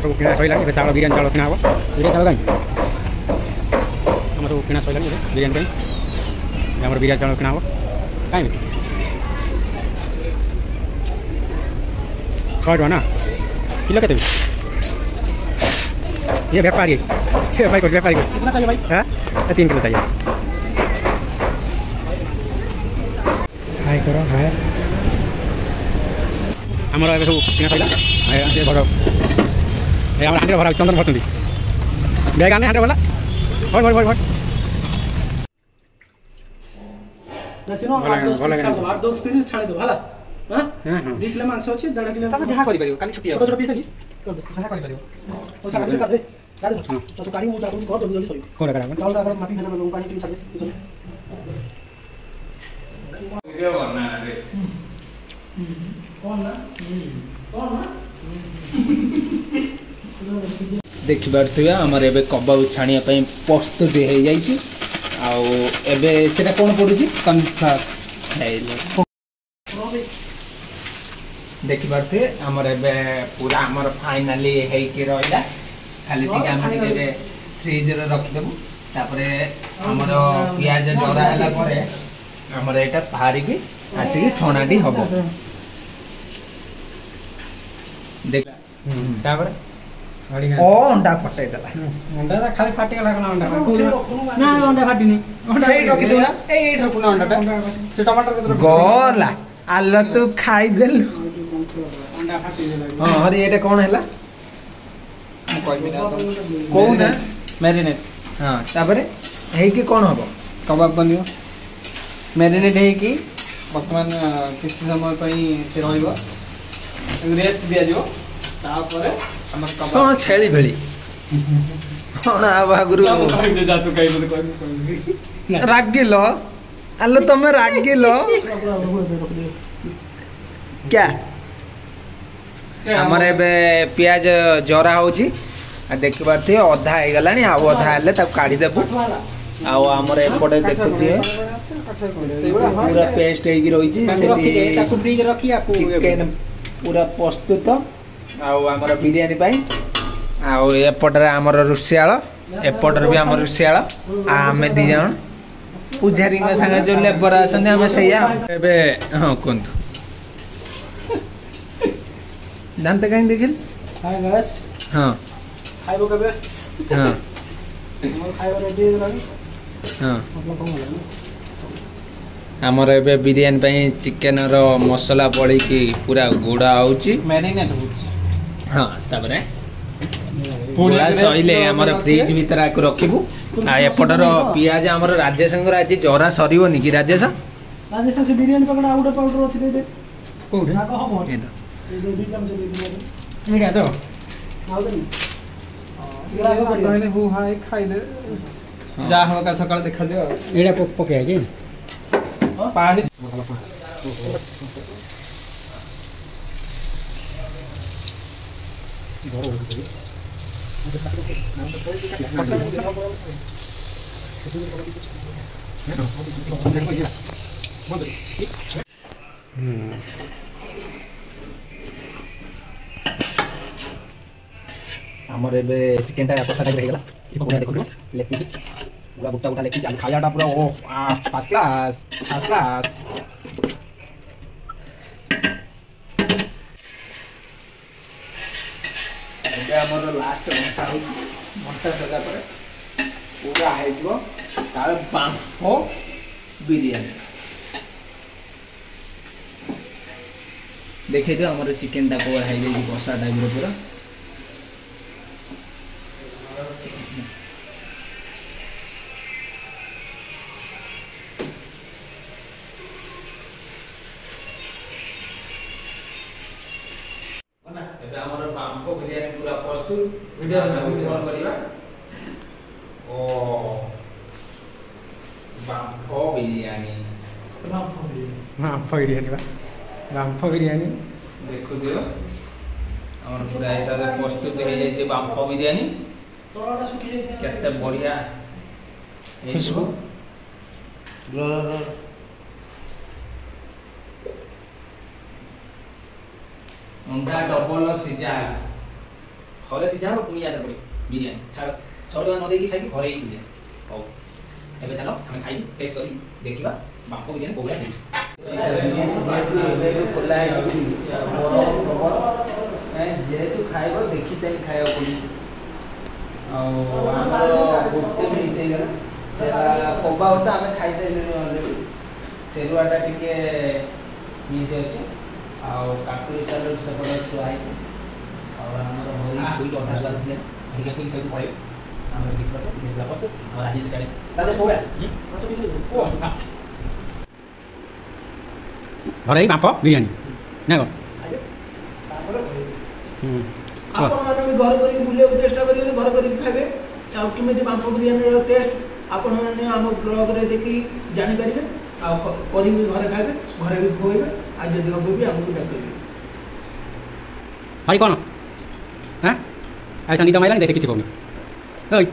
सब किना सैला चाउल बिरियानी चाउल किना हम बिरियानी चाउल कहीं आम सब किना सैला बिरियानी बिरियानी चाउल किना हम कहीं 100 टका ना किलो के ये व्यापारी को कितना चाहिए भाई? हाँ 3 किलो चाहिए। हाय करो हाय आमर ए सब किना सैला भर हांडी भर चंदन भरती बैग आने हांडी भरला भर भर भर भर नसिनो 8-10 पीस छाड़ी दो हला हां हां 2 किलो मांस अछि 1.5 किलो तब जहा करि परियो काली छुट्टी छोट छोट पीस देखि जहा करि परियो ओ सारा काट दे तो गाड़ी मु जाको बहुत जल्दी सही कोन करा चावल अगर माटी खाना लोग पानी पी सकते चलो वीडियो करना है कौन ना देखि बारथुया हमर एबे कबाब छानिया पई प्रस्तुत हे जाई छी आ एबे सेटा कोन पडु छी कनफ्लावर खाइले देखि बारथे हमर एबे पूरा हमर फाइनली हे के रहला खाली टिका हम एबे फ्रिज रे रख देबु तापरे हमर प्याज जरा हला परे हमर एटा भारी के आसी के छणाडी हबो देख तापर ओ अंडा फटाई देला अंडा ता खाली फाटी गला कोन अंडा ना अंडा फाटी नहीं सेई रखि देना ए रखु ना अंडा से टमाटर के गोला आलो तू खाई देल अंडा फाटी देला हां हरी एटा कोन हैला कोन है मैरिनेट हां तापरे हे की कोन हबो कबाब बनियो मैरिनेट है कि वर्तमान किसी समय पई से रहइबो रेस्ट दिया जो तापरे हमर कबाब कोन छेली भेली कोन आबागुरु कहि दे जा तू कहि बोल रागिलो आलो तमे रागिलो क्या हमर एबे प्याज जरा होची आ देखि बारथे अधा हे गलानी आ अधा हले तब काढी देबु आ हमर एपटे देखुथिए पूरा पेस्ट हे कि रहिची रखी दे ताकू फ्रिज रखी आकू चिकन पूरा प्रस्तुत आ हमर बिरयानी पई आ एपटे हमर रुसियाळ एपटर भी हमर रुसियाळ आ हमें दी जण पुजारी के संग जो लेबर आसन हमें सैया एबे हां कोंतु जानते कहीं देखिल हाय गाइस हां खाइबो कबे हां खाइबो रेडी गलानी हां मतलब कोन होला हमर एबे बिरयानी पई चिकन रो मसाला पड़ी की पूरा गुडा आउची मैरिनेट होची हां तबरे पूरा सइले हमर फ्रिज भीतर आक रखिबु आ एपटर पियाज हमर राजेश संग आज जरा सरीबो नि की राजेश से बिरयानी पकड़ा आउट पाउडर अछि दे दे कोउठे आको हबो ए तो ए 2 चमच दे दिया एटा तो आउ दे पहले हु हाय खाइ दे जा हो का सकाळ देखा जे एटा पके कि पानी हमर एबे चिकन टा कसा टाइप हेगला ई पूरा देखो लेग पीस पूरा बुट्टा बुट्टा लेग पीस आलू खायाटा पूरा ओ फर्स्ट क्लास एबे हमर लास्ट मोटा जगह पर पूरा है जो तार बांफो बिरयानी देखे जो हमर चिकन टा को है जे कसा टाइप रो पूरा एबे हमर बांफो बिरयानी पूरा प्रस्तुत वीडियो में कॉल करिबा ओ बांफो बिरयानी बांफो बिरयानी देखो दियो हमर पूरा ऐसा प्रस्तुत हो जाय जे बांफो बिरयानी तोड़ा सुखी जाय केते बढ़िया खुशबू अंडा डबल सिजा थोड़े सीधा हो पुनी याद पड़े बिरयानी छाड़ 100 टका न देकी खाई घरे ही बिरयानी हो एबे चलो हम खाई टेस्ट करी देखिबा बापो बिरयानी कोबला देछि बिरयानी खोला है जेहेतु खाइबो देखि चाहि खाइबो पुनी आमर गोटे मिस हो गला सेरा कोबा होता हमें खाई साइले ऑलरेडी सेरुआटा टिके मिस अछि आ काकुली सैलेड सेपटे छुआ है और हमर होई सुई अधा स्वाद दिया ठीक है फिर सब पड़े हमर दिक्कत है देखला पस्त और आज से चले ताजे पोया अच्छा किसे को घरे ही बाप बिरयानी ना को आगे तापर आपण माने भी घर करी बुले चेष्टा करियो घर करी खाबे आ किमेति बाप बिरयानी रो टेस्ट आपण माने हम ब्लॉग रे देखि जानि परिबे आ करी भी घरे खाबे घरे भी खोइबे आ जदी होबे भी हमकु डाकबे भाई कौन हां आई संदीप माइला देखे किछि कोनी ओइ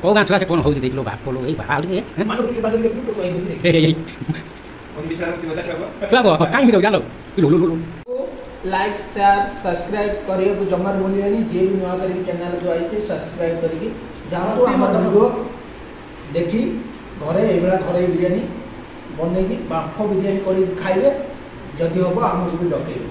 को गां छुआ से कोन होउछि देखलो बाप कोलो ए बाप रे हैं मानो कुछ बात देखबो तो कोई देख हे कोन विचार होती बता खाबो छुआ को काई भी जानो लो लो लो लाइक शेयर सब्सक्राइब करियो को जमार बोलियानी जे भी नवा करी चैनल जो आई छे सब्सक्राइब करिके जानो तो हमर वीडियो देखी घरे एबेला घरे बिरयानी बनेगी बाप बिरयानी करी खाइबे जदी होबो हमकु भी डकेबे।